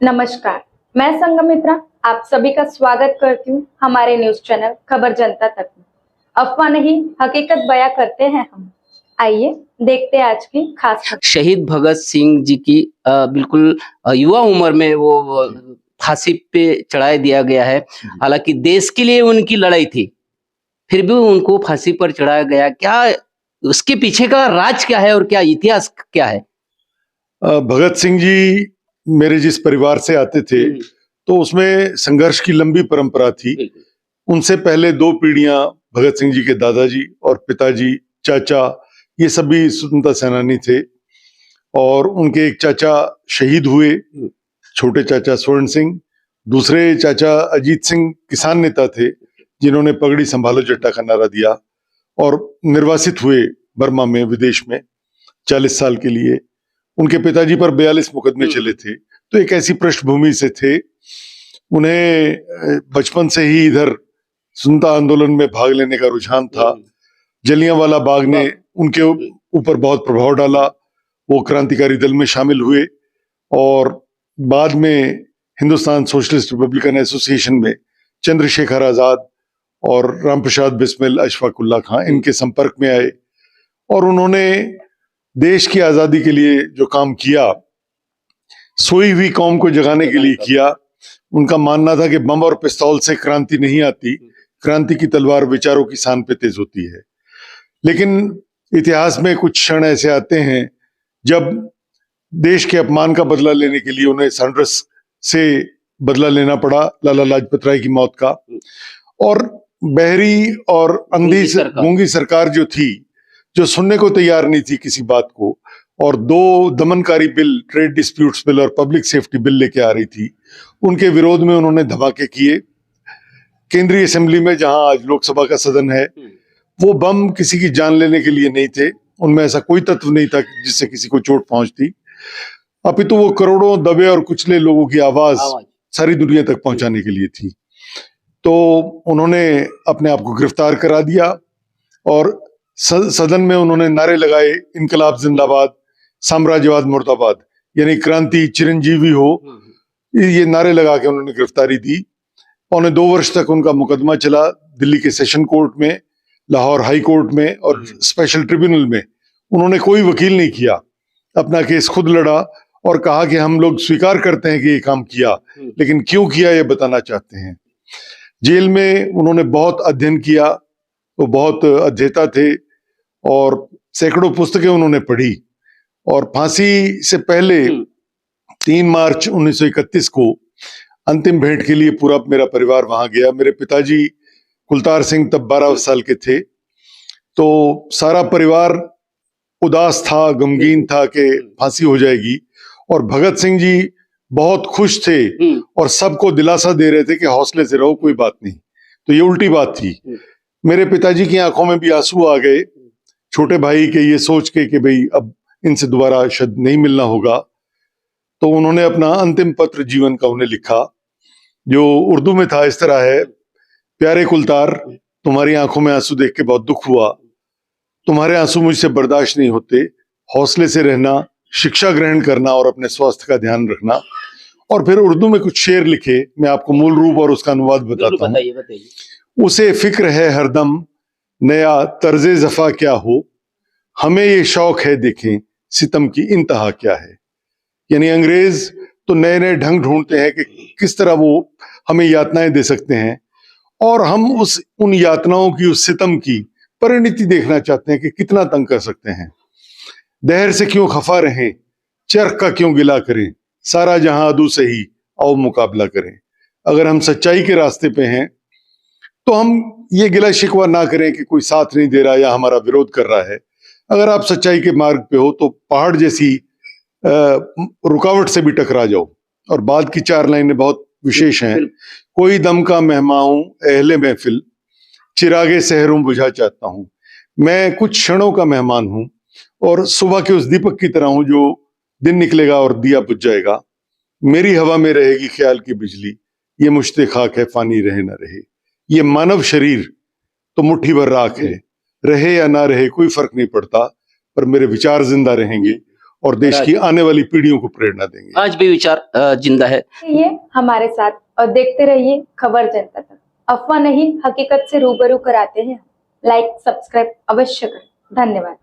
नमस्कार, मैं संगमित्रा आप सभी का स्वागत करती हूँ हमारे न्यूज चैनल खबर जनता तक में। अफवाह नहीं हकीकत बयां करते हैं हम। आइए देखते हैं आज की खास खबर। शहीद भगत सिंह जी की बिल्कुल युवा उम्र में वो फांसी पे चढ़ा दिया गया है। हालांकि देश के लिए उनकी लड़ाई थी, फिर भी उनको फांसी पर चढ़ाया गया। क्या उसके पीछे का राज क्या है और क्या इतिहास क्या है? भगत सिंह जी मेरे जिस परिवार से आते थे तो उसमें संघर्ष की लंबी परंपरा थी। उनसे पहले दो पीढ़ियां भगत सिंह जी के दादाजी और पिताजी, चाचा, ये सभी स्वतंत्रता सेनानी थे और उनके एक चाचा शहीद हुए, छोटे चाचा स्वर्ण सिंह। दूसरे चाचा अजीत सिंह किसान नेता थे जिन्होंने पगड़ी संभालो जट्टा का नारा दिया और निर्वासित हुए बर्मा में, विदेश में 40 साल के लिए। उनके पिताजी पर 42 मुकदमे चले थे। तो एक ऐसी पृष्ठभूमि से थे। उन्हें बचपन से ही इधर स्वतंत्रता आंदोलन में भाग लेने का रुझान था। जलियांवाला बाग ने उनके ऊपर बहुत प्रभाव डाला। वो क्रांतिकारी दल में शामिल हुए और बाद में हिंदुस्तान सोशलिस्ट रिपब्लिकन एसोसिएशन में चंद्रशेखर आजाद और रामप्रसाद बिस्मिल, अशफाक उल्लाह खां इनके संपर्क में आए और उन्होंने देश की आजादी के लिए जो काम किया, सोई हुई कौम को जगाने के लिए किया। उनका मानना था कि बम और पिस्तौल से क्रांति नहीं आती, क्रांति की तलवार विचारों की सान पे तेज होती है। लेकिन इतिहास में कुछ क्षण ऐसे आते हैं जब देश के अपमान का बदला लेने के लिए उन्हें सांड्रस से बदला लेना पड़ा, लाला लाजपत राय की मौत का। और बहरी और अंधी गूंगी सरकार जो थी, जो सुनने को तैयार नहीं थी किसी बात को, और दो दमनकारी बिल, ट्रेड डिस्प्यूट्स बिल और पब्लिक सेफ्टी बिल लेके आ रही थी, उनके विरोध में उन्होंने धमाके किए। केंद्रीय असेंबली में, जहां आज लोकसभा का सदन है, वो बम किसी की जान लेने के लिए नहीं थे। उनमें ऐसा कोई तत्व नहीं था जिससे किसी को चोट पहुंचती, अपितु वो करोड़ों दबे और कुचले लोगों की आवाज सारी दुनिया तक पहुंचाने के लिए थी। तो उन्होंने अपने आप को गिरफ्तार करा दिया और सदन में उन्होंने नारे लगाए, इनकलाब जिंदाबाद, साम्राज्यवाद मुर्दाबाद, यानी क्रांति चिरंजीवी हो, ये नारे लगा के उन्होंने गिरफ्तारी दी। 2.25 तक उनका मुकदमा चला दिल्ली के सेशन कोर्ट में, लाहौर हाई कोर्ट में और स्पेशल ट्रिब्यूनल में। उन्होंने कोई वकील नहीं किया, अपना केस खुद लड़ा और कहा कि हम लोग स्वीकार करते हैं कि ये काम किया, लेकिन क्यों किया ये बताना चाहते हैं। जेल में उन्होंने बहुत अध्ययन किया, वो बहुत अध्येता थे और सैकड़ों पुस्तकें उन्होंने पढ़ी। और फांसी से पहले 3 मार्च 1931 को अंतिम भेंट के लिए पूरा मेरा परिवार वहां गया। मेरे पिताजी कुलतार सिंह तब 12 साल के थे, तो सारा परिवार उदास था, गमगीन था कि फांसी हो जाएगी, और भगत सिंह जी बहुत खुश थे और सबको दिलासा दे रहे थे कि हौसले से रहो, कोई बात नहीं। तो ये उल्टी बात थी। मेरे पिताजी की आंखों में भी आंसू आ गए, छोटे भाई के ये सोच के कि भाई अब इनसे दोबारा शायद नहीं मिलना होगा। तो उन्होंने अपना अंतिम पत्र जीवन का उन्हें लिखा, जो उर्दू में था, इस तरह है: प्यारे कुलतार, तुम्हारी आंखों में आंसू देख के बहुत दुख हुआ। तुम्हारे आंसू मुझसे बर्दाश्त नहीं होते। हौसले से रहना, शिक्षा ग्रहण करना और अपने स्वास्थ्य का ध्यान रखना। और फिर उर्दू में कुछ शेर लिखे, मैं आपको मूल रूप और उसका अनुवाद बताता हूँ। उसे फिक्र है हरदम नया तर्जे जफा क्या हो, हमें ये शौक है देखें सितम की इंतहा क्या है। यानी अंग्रेज तो नए नए ढंग ढूंढते हैं कि किस तरह वो हमें यातनाएं दे सकते हैं, और हम उन यातनाओं की, उस सितम की परिणति देखना चाहते हैं कि कितना तंग कर सकते हैं। दहर से क्यों खफा रहें, चरख का क्यों गिला करें, सारा जहां अदू से ही आओ मुकाबला करें। अगर हम सच्चाई के रास्ते पे हैं तो हम ये गिला शिकवा ना करें कि कोई साथ नहीं दे रहा या हमारा विरोध कर रहा है। अगर आप सच्चाई के मार्ग पे हो तो पहाड़ जैसी रुकावट से भी टकरा जाओ। और बाद की 4 लाइनें बहुत विशेष हैं। कोई दम का मेहमान हूं अहले महफिल, चिरागे सहरों बुझा चाहता हूं। मैं कुछ क्षणों का मेहमान हूं और सुबह के उस दीपक की तरह हूं जो दिन निकलेगा और दिया बुझ जाएगा। मेरी हवा में रहेगी ख्याल की बिजली, ये मुश्ते खाक है फानी रहे न रहे। ये मानव शरीर तो मुट्ठी भर राख है, रहे या ना रहे कोई फर्क नहीं पड़ता, पर मेरे विचार जिंदा रहेंगे और देश की आने वाली पीढ़ियों को प्रेरणा देंगे। आज भी विचार जिंदा है। ये हमारे साथ और देखते रहिए खबर जनता तक। अफवाह नहीं, हकीकत से रूबरू कराते हैं। लाइक सब्सक्राइब अवश्य करें। धन्यवाद।